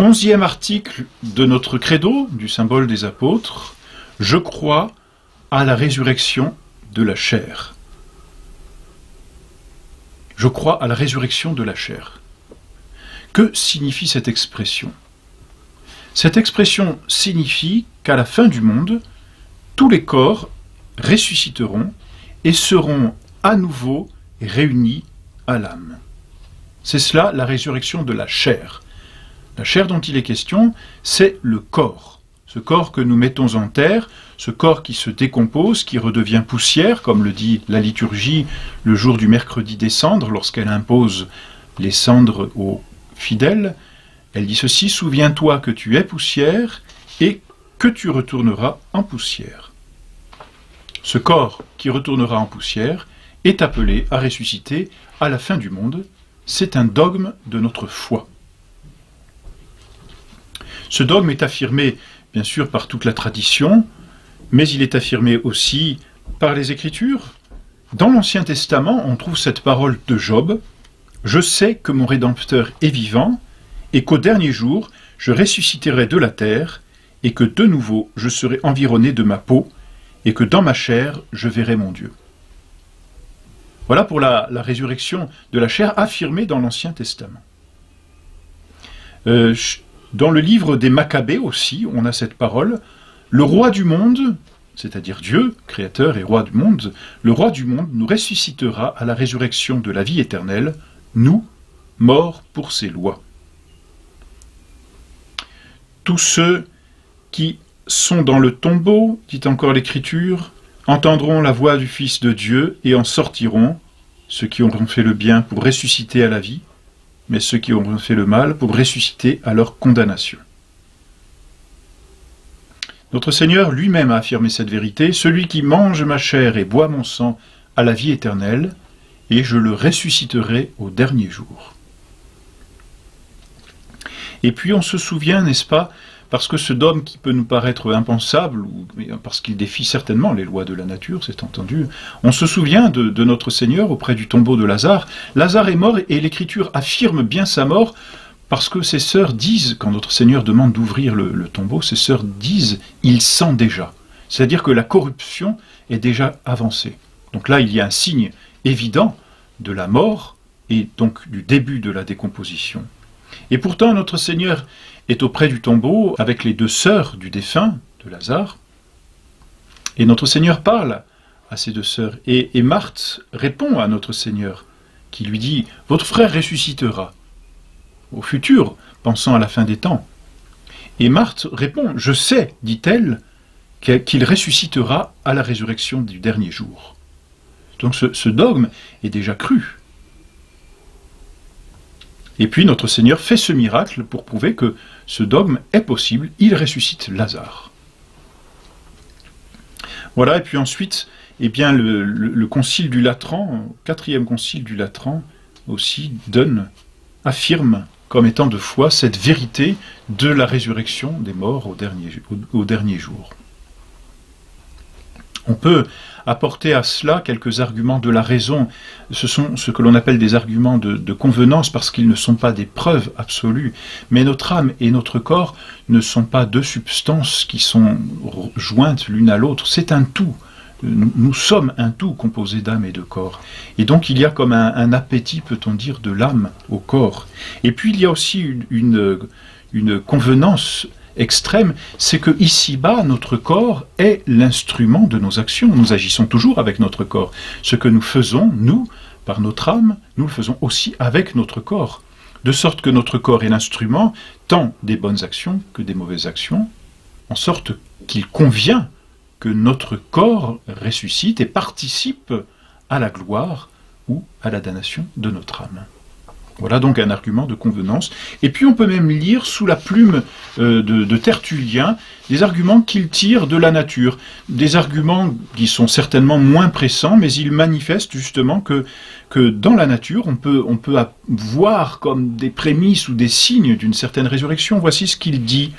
11e article de notre credo, du symbole des apôtres, je crois à la résurrection de la chair. Je crois à la résurrection de la chair. Que signifie cette expression? Cette expression signifie qu'à la fin du monde, tous les corps ressusciteront et seront à nouveau réunis à l'âme. C'est cela la résurrection de la chair. La chair dont il est question, c'est le corps. Ce corps que nous mettons en terre, ce corps qui se décompose, qui redevient poussière, comme le dit la liturgie le jour du mercredi des cendres, lorsqu'elle impose les cendres aux fidèles. Elle dit ceci: souviens-toi que tu es poussière et que tu retourneras en poussière. Ce corps qui retournera en poussière est appelé à ressusciter à la fin du monde. C'est un dogme de notre foi. Ce dogme est affirmé, bien sûr, par toute la tradition, mais il est affirmé aussi par les Écritures. Dans l'Ancien Testament, on trouve cette parole de Job: « Je sais que mon Rédempteur est vivant, et qu'au dernier jour, je ressusciterai de la terre, et que de nouveau, je serai environné de ma peau, et que dans ma chair, je verrai mon Dieu. » Voilà pour la résurrection de la chair affirmée dans l'Ancien Testament. Dans le livre des Maccabées aussi, on a cette parole: le roi du monde, c'est-à-dire Dieu, créateur et roi du monde, le roi du monde nous ressuscitera à la résurrection de la vie éternelle, nous, morts pour ses lois. Tous ceux qui sont dans le tombeau, dit encore l'Écriture, entendront la voix du Fils de Dieu et en sortiront, ceux qui auront fait le bien pour ressusciter à la vie, mais ceux qui auront fait le mal pour ressusciter à leur condamnation. Notre Seigneur lui-même a affirmé cette vérité: « Celui qui mange ma chair et boit mon sang a la vie éternelle, et je le ressusciterai au dernier jour. » Et puis on se souvient, n'est-ce pas, parce que ce dogme qui peut nous paraître impensable, ou parce qu'il défie certainement les lois de la nature, c'est entendu, on se souvient de notre Seigneur auprès du tombeau de Lazare. Lazare est mort et l'Écriture affirme bien sa mort, parce que ses sœurs disent, quand notre Seigneur demande d'ouvrir le tombeau, ses sœurs disent « il sent déjà ». C'est-à-dire que la corruption est déjà avancée. Donc là, il y a un signe évident de la mort et donc du début de la décomposition. Et pourtant, notre Seigneur est auprès du tombeau avec les deux sœurs du défunt, de Lazare, et notre Seigneur parle à ces deux sœurs, et Marthe répond à notre Seigneur, qui lui dit « Votre frère ressuscitera » au futur, pensant à la fin des temps. Et Marthe répond « Je sais, dit-elle, qu'il ressuscitera à la résurrection du dernier jour. » Donc ce dogme est déjà cru. Et puis notre Seigneur fait ce miracle pour prouver que ce dogme est possible. Il ressuscite Lazare. Voilà, et puis ensuite, eh bien, le concile du Latran, 4e concile du Latran, aussi affirme comme étant de foi cette vérité de la résurrection des morts au dernier jour. On peut apporter à cela quelques arguments de la raison. Ce sont ce que l'on appelle des arguments de convenance, parce qu'ils ne sont pas des preuves absolues. Mais notre âme et notre corps ne sont pas deux substances qui sont jointes l'une à l'autre. C'est un tout. Nous sommes un tout composé d'âme et de corps. Et donc il y a comme un appétit, peut-on dire, de l'âme au corps. Et puis il y a aussi une convenance extrême, c'est que ici-bas, notre corps est l'instrument de nos actions. Nous agissons toujours avec notre corps. Ce que nous faisons, nous, par notre âme, nous le faisons aussi avec notre corps. De sorte que notre corps est l'instrument tant des bonnes actions que des mauvaises actions, en sorte qu'il convient que notre corps ressuscite et participe à la gloire ou à la damnation de notre âme. Voilà donc un argument de convenance. Et puis on peut même lire sous la plume de Tertullien des arguments qu'il tire de la nature. Des arguments qui sont certainement moins pressants, mais ils manifestent justement que dans la nature, on peut voir comme des prémices ou des signes d'une certaine résurrection. Voici ce qu'il dit.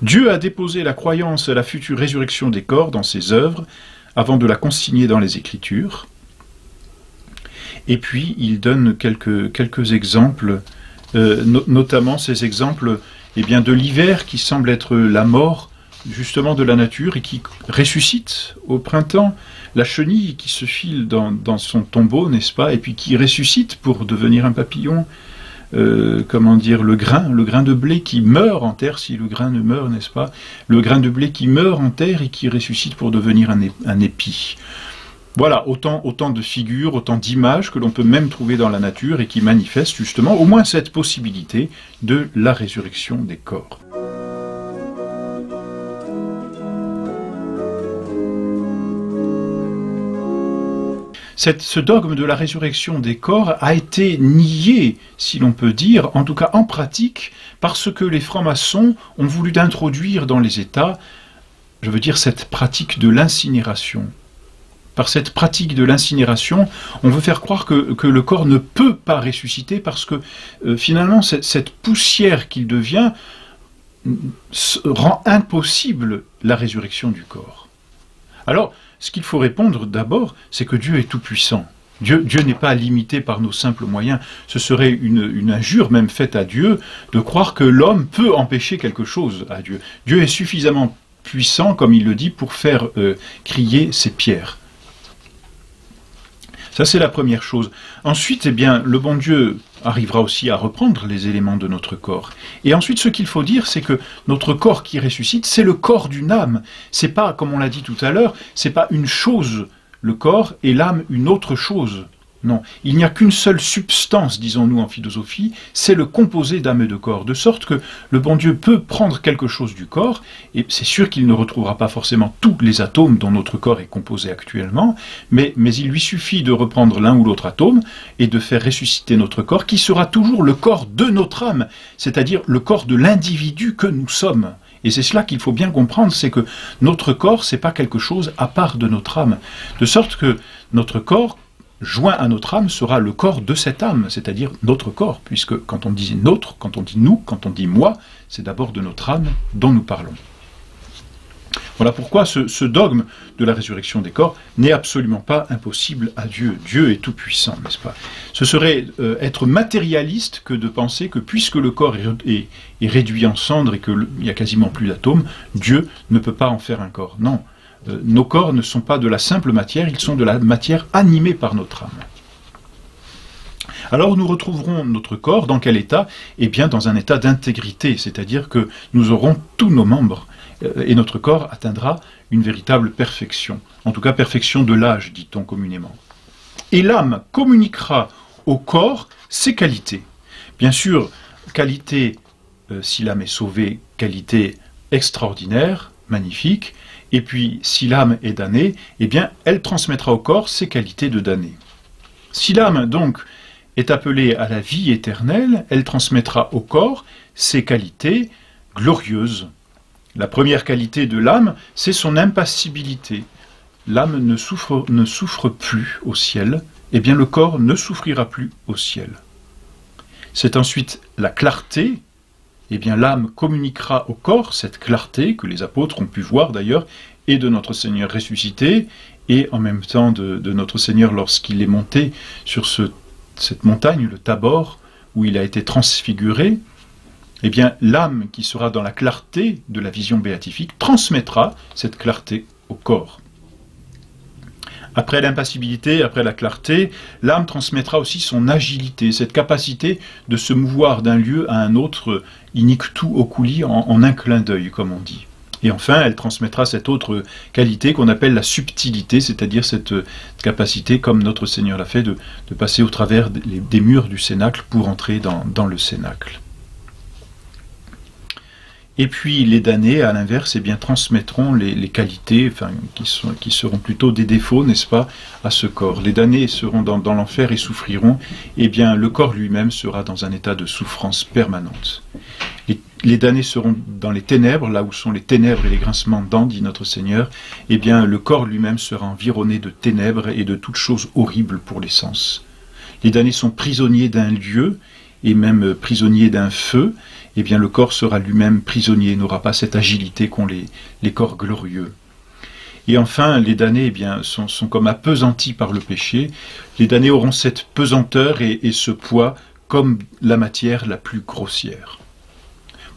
« Dieu a déposé la croyance à la future résurrection des corps dans ses œuvres, avant de la consigner dans les Écritures. » Et puis, il donne quelques exemples notamment ces exemples eh bien, de l'hiver qui semble être la mort justement de la nature et qui ressuscite au printemps, la chenille qui se file dans son tombeau, n'est-ce pas, et puis qui ressuscite pour devenir un papillon, comment dire, le grain de blé qui meurt en terre, si le grain ne meurt, n'est-ce pas, le grain de blé qui meurt en terre et qui ressuscite pour devenir un épi. Voilà, autant de figures, autant d'images que l'on peut même trouver dans la nature et qui manifestent justement au moins cette possibilité de la résurrection des corps. Ce dogme de la résurrection des corps a été nié, si l'on peut dire, en tout cas en pratique, parce que les francs-maçons ont voulu introduire dans les États, je veux dire, cette pratique de l'incinération. Par cette pratique de l'incinération, on veut faire croire que le corps ne peut pas ressusciter parce que finalement cette poussière qu'il devient rend impossible la résurrection du corps. Alors, ce qu'il faut répondre d'abord, c'est que Dieu est tout-puissant. Dieu n'est pas limité par nos simples moyens. Ce serait une injure même faite à Dieu de croire que l'homme peut empêcher quelque chose à Dieu. Dieu est suffisamment puissant, comme il le dit, pour faire crier ces pierres. Ça, c'est la première chose. Ensuite, eh bien, le bon Dieu arrivera aussi à reprendre les éléments de notre corps. Et ensuite, ce qu'il faut dire, c'est que notre corps qui ressuscite, c'est le corps d'une âme. C'est pas, comme on l'a dit tout à l'heure, c'est pas une chose, le corps, et l'âme une autre chose. Non, il n'y a qu'une seule substance, disons-nous en philosophie, c'est le composé d'âme et de corps, de sorte que le bon Dieu peut prendre quelque chose du corps, et c'est sûr qu'il ne retrouvera pas forcément tous les atomes dont notre corps est composé actuellement, mais il lui suffit de reprendre l'un ou l'autre atome et de faire ressusciter notre corps, qui sera toujours le corps de notre âme, c'est-à-dire le corps de l'individu que nous sommes. Et c'est cela qu'il faut bien comprendre, c'est que notre corps, c'est pas quelque chose à part de notre âme, de sorte que notre corps, joint à notre âme, sera le corps de cette âme, c'est-à-dire notre corps, puisque quand on dit notre, quand on dit nous, quand on dit moi, c'est d'abord de notre âme dont nous parlons. Voilà pourquoi ce dogme de la résurrection des corps n'est absolument pas impossible à Dieu. Dieu est tout-puissant, n'est-ce pas? Ce serait être matérialiste que de penser que puisque le corps est réduit en cendres et qu'il n'y a quasiment plus d'atomes, Dieu ne peut pas en faire un corps. Non. Nos corps ne sont pas de la simple matière, ils sont de la matière animée par notre âme. Alors nous retrouverons notre corps dans quel état? Eh bien dans un état d'intégrité, c'est-à-dire que nous aurons tous nos membres, et notre corps atteindra une véritable perfection, en tout cas perfection de l'âge, dit-on communément. Et l'âme communiquera au corps ses qualités. Bien sûr, qualité, si l'âme est sauvée, qualité extraordinaire, magnifique. Et puis, si l'âme est damnée, eh bien, elle transmettra au corps ses qualités de damnée. Si l'âme, donc, est appelée à la vie éternelle, elle transmettra au corps ses qualités glorieuses. La première qualité de l'âme, c'est son impassibilité. L'âme ne souffre plus au ciel, eh bien, le corps ne souffrira plus au ciel. C'est ensuite la clarté. Eh bien l'âme communiquera au corps cette clarté que les apôtres ont pu voir d'ailleurs, et de notre Seigneur ressuscité, et en même temps de notre Seigneur lorsqu'il est monté sur cette montagne, le Tabor, où il a été transfiguré. Eh bien l'âme qui sera dans la clarté de la vision béatifique transmettra cette clarté au corps. Après l'impassibilité, après la clarté, l'âme transmettra aussi son agilité, cette capacité de se mouvoir d'un lieu à un autre, inictu oculi, en un clin d'œil, comme on dit. Et enfin, elle transmettra cette autre qualité qu'on appelle la subtilité, c'est-à-dire cette capacité, comme notre Seigneur l'a fait, de passer au travers des murs du cénacle pour entrer dans le cénacle. Et puis les damnés, à l'inverse, eh bien, transmettront les qualités, enfin, qui seront plutôt des défauts, n'est-ce pas, à ce corps. Les damnés seront dans l'enfer et souffriront, eh bien le corps lui-même sera dans un état de souffrance permanente. Les damnés seront dans les ténèbres, là où sont les ténèbres et les grincements de dents, dit notre Seigneur, eh bien le corps lui-même sera environné de ténèbres et de toutes choses horribles pour les sens. Les damnés sont prisonniers d'un lieu, et même prisonniers d'un feu, eh bien le corps sera lui-même prisonnier, n'aura pas cette agilité qu'ont les corps glorieux. Et enfin, les damnés eh bien, sont comme appesantis par le péché. Les damnés auront cette pesanteur et ce poids comme la matière la plus grossière.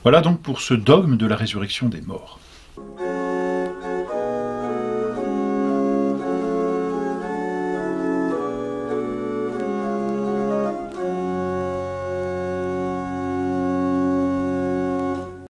Voilà donc pour ce dogme de la résurrection des morts.